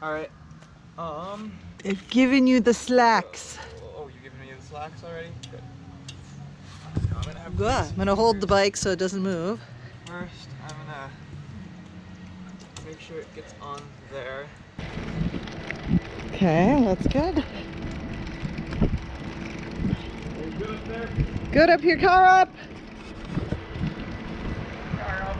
Alright. They've given you the slacks. Oh, you've given me the slacks already? Good. I'm gonna hold the bike so it doesn't move. First, I'm gonna make sure it gets on there. Okay, that's good. Good up there? Good, up your car up. Car up.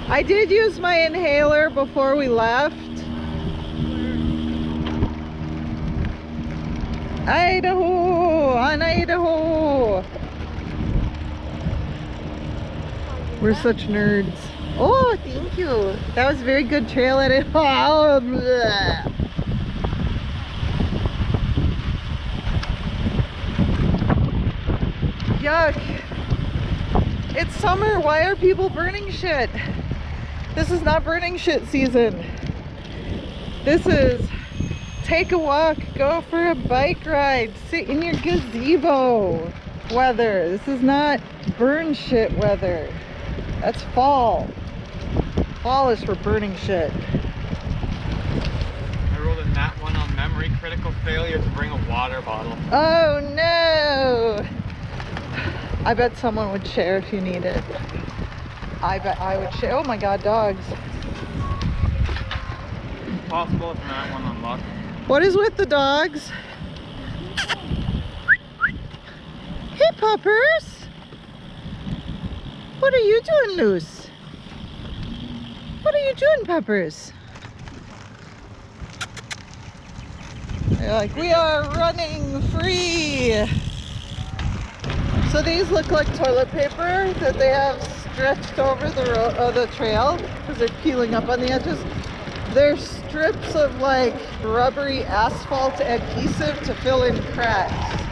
I did use my inhaler before we left. Idaho, on Idaho. We're such nerds. Oh, thank you. That was very good trail edit. Oh, bleh. Yuck. It's summer. Why are people burning shit? This is not burning shit season. This is take a walk, go for a bike ride, sit in your gazebo weather. This is not burn shit weather. That's fall. Fall is for burning shit. I rolled a nat 1 on memory, critical failure to bring a water bottle. Oh no! I bet someone would share if you need it. I bet I would share. Oh my god, dogs. Possible if nat 1 on luck. What is with the dogs? Hey puppers! What are you doing loose? What are you doing, puppers? They're like, we are running free! So these look like toilet paper that they have stretched over the trail because they're peeling up on the edges. They're strips of like rubbery asphalt adhesive to fill in cracks.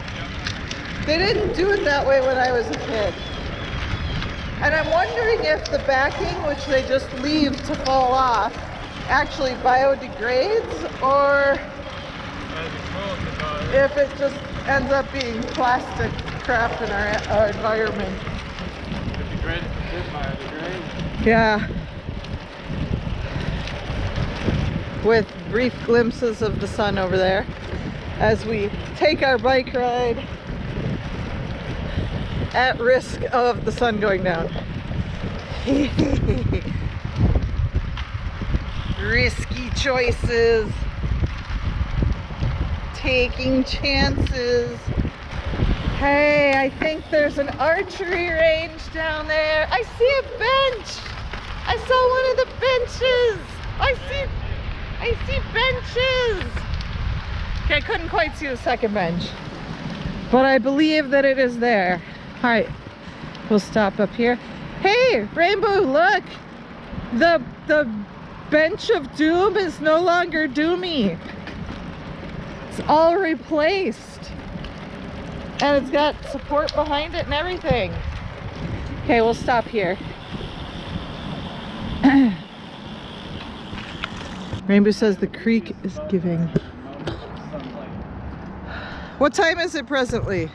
They didn't do it that way when I was a kid. And I'm wondering if the backing, which they just leave to fall off, actually biodegrades, or if it just ends up being plastic crap in our environment. It'd be great if it did biodegrade. Yeah. With brief glimpses of the sun over there as we take our bike ride at risk of the sun going down. Risky choices. Taking chances. Hey, I think there's an archery range down there. I see a bench. I saw one of the benches. I see benches. Okay, I couldn't quite see the second bench, but I believe that it is there. All right, we'll stop up here. Hey, Rainbow, look. The bench of doom is no longer doomy. It's all replaced. And it's got support behind it and everything. Okay, we'll stop here. Rainbow says the creek is giving. What time is it presently?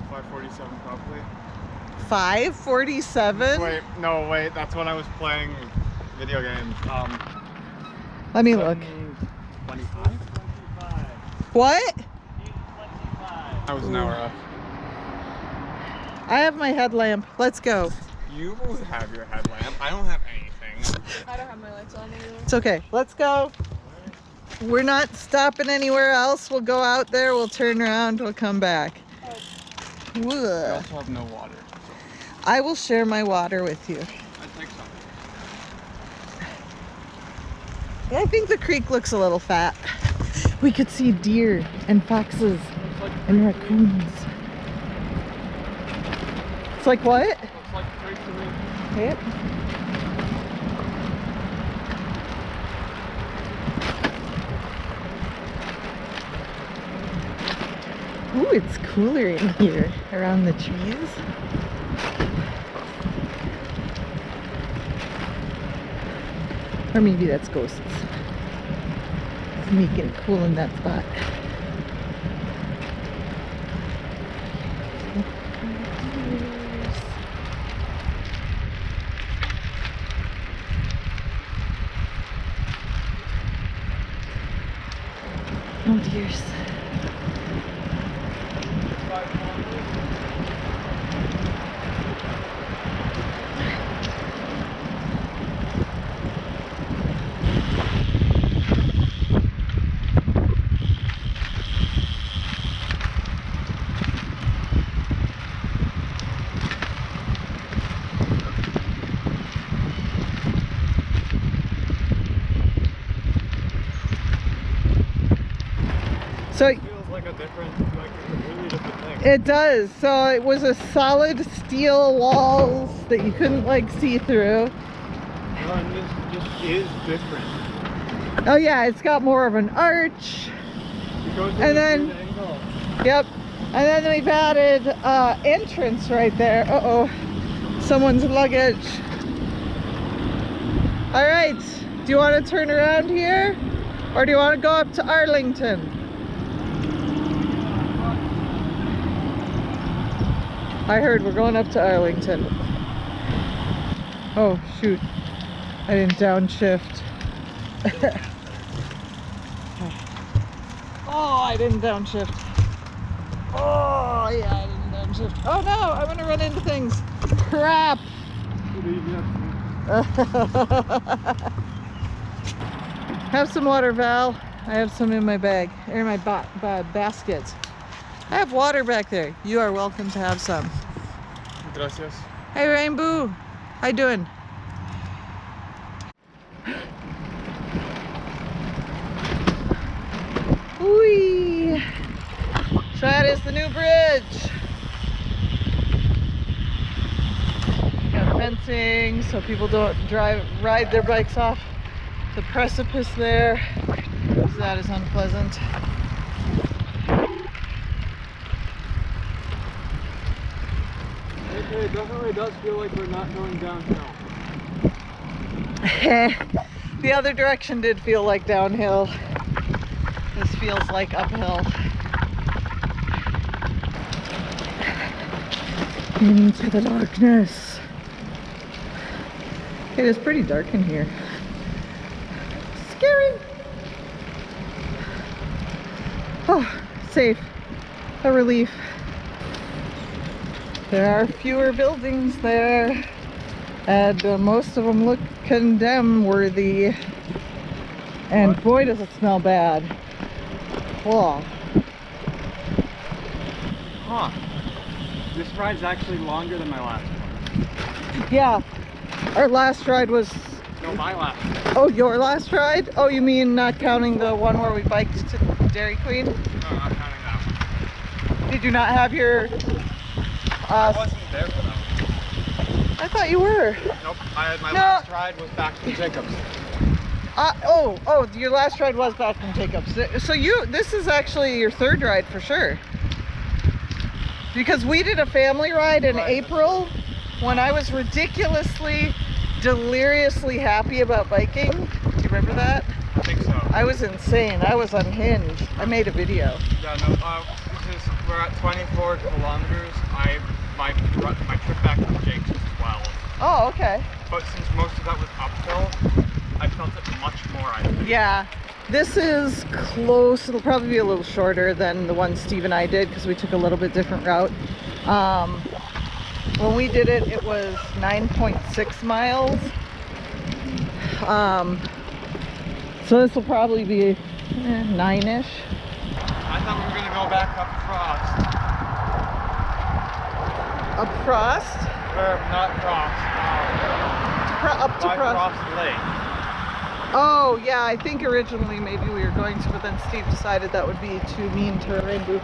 5:47 probably. 5:47? Wait, no, wait, that's when I was playing video games. Let me look. 25? What? I was an hour up. I have my headlamp. Let's go. You both have your headlamp. I don't have anything. I don't have my lights on either. It's okay. Let's go. We're not stopping anywhere else. We'll go out there. We'll turn around. We'll come back. I Ugh. also have no water. I will share my water with you. I take some. I think the creek looks a little fat. We could see deer and foxes and raccoons. It's like what? Looks like a creek to me. Yep. Ooh, it's cooler in here around the trees. Or maybe that's ghosts. It's making it cool in that spot. Oh dears. So It feels like a really different thing. it does. So it was a solid steel walls that you couldn't like see through. No, and this just is different. Oh yeah, it's got more of an arch. It goes And then- angle. Yep. And then we've added entrance right there. Uh-oh. Someone's luggage. All right. Do you want to turn around here? Or do you want to go up to Arlington? I heard we're going up to Arlington. Oh, shoot. I didn't downshift. Oh, I didn't downshift. Oh, yeah, I didn't downshift. Oh, no, I'm going to run into things. Crap. Have some water, Val. I have some in my bag, or in my basket. I have water back there. You are welcome to have some. Gracias. Hey, Rainbow. How you doing? Whee! So that is the new bridge. Got fencing so people don't ride their bikes off the precipice there. So that is unpleasant. It definitely does feel like we're not going downhill. The other direction did feel like downhill. This feels like uphill. Into the darkness. It is pretty dark in here. Scary. Oh, safe. A relief. There are fewer buildings there, and most of them look condemn-worthy. And boy, does it smell bad. Whoa. Huh. This ride's actually longer than my last one. Yeah, our last ride was... No, my last one. Oh, your last ride? Oh, you mean not counting the one where we biked to Dairy Queen? No, not counting that one. Did you not have your... I wasn't there for that one. I thought you were. Nope, my last ride was back to Jacobs. Oh, your last ride was back from Jacobs. So this is actually your third ride for sure. Because we did a family ride in April when I was ridiculously, deliriously happy about biking. Do you remember that? I think so. I was insane. I was unhinged. I made a video. Yeah, no, we're at 24 kilometers. My trip back from Jake's was 12. Oh, okay. But since most of that was uphill, I felt it much more, I think. Yeah. This is close. It'll probably be a little shorter than the one Steve and I did because we took a little bit different route. When we did it, it was 9.6 miles. So this will probably be 9-ish. I thought we were going to go back up Frost. Up Frost? Or not Frost. Up to By Frost. Frost Lake. Oh, yeah, I think originally maybe we were going to, but then Steve decided that would be too mean to Rainbow.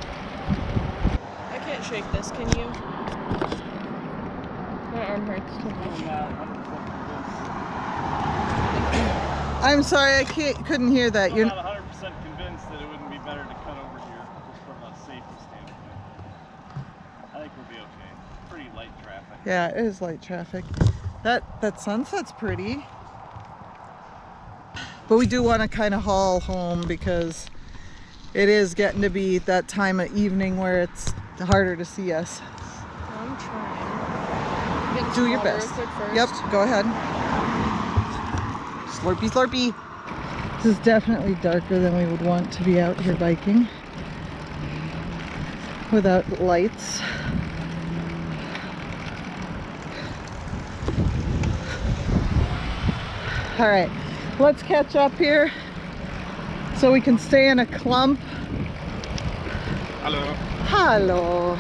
I can't shake this, can you? My arm hurts too much. I'm not 100% I'm sorry, I couldn't hear that. convinced. You're I'm not 100% convinced that it wouldn't be better to cut over here, just from a safety standpoint. I think we'll be okay. Pretty light traffic. Yeah, it is light traffic. That sunset's pretty. But we do want to kind of haul home because it is getting to be that time of evening where it's harder to see us. I'm trying. Get Do some your water best. real quick first. Yep, go ahead. Slurpee, slurpee. This is definitely darker than we would want to be out here biking without lights. All right, let's catch up here so we can stay in a clump. Hello. Hello.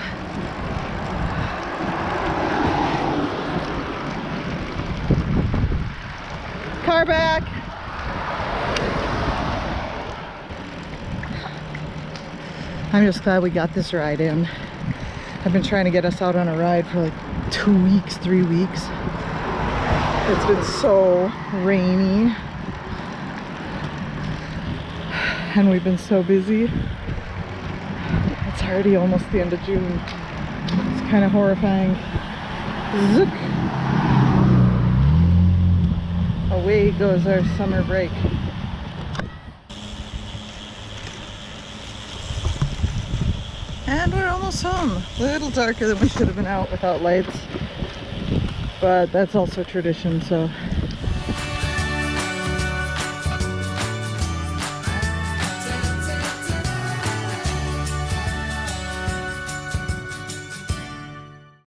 Car back. I'm just glad we got this ride in. I've been trying to get us out on a ride for like 2 weeks, 3 weeks. It's been so rainy. And we've been so busy. It's already almost the end of June. It's kind of horrifying. Zook. Away goes our summer break. And we're almost home. A little darker than we should have been out without lights. But that's also tradition, so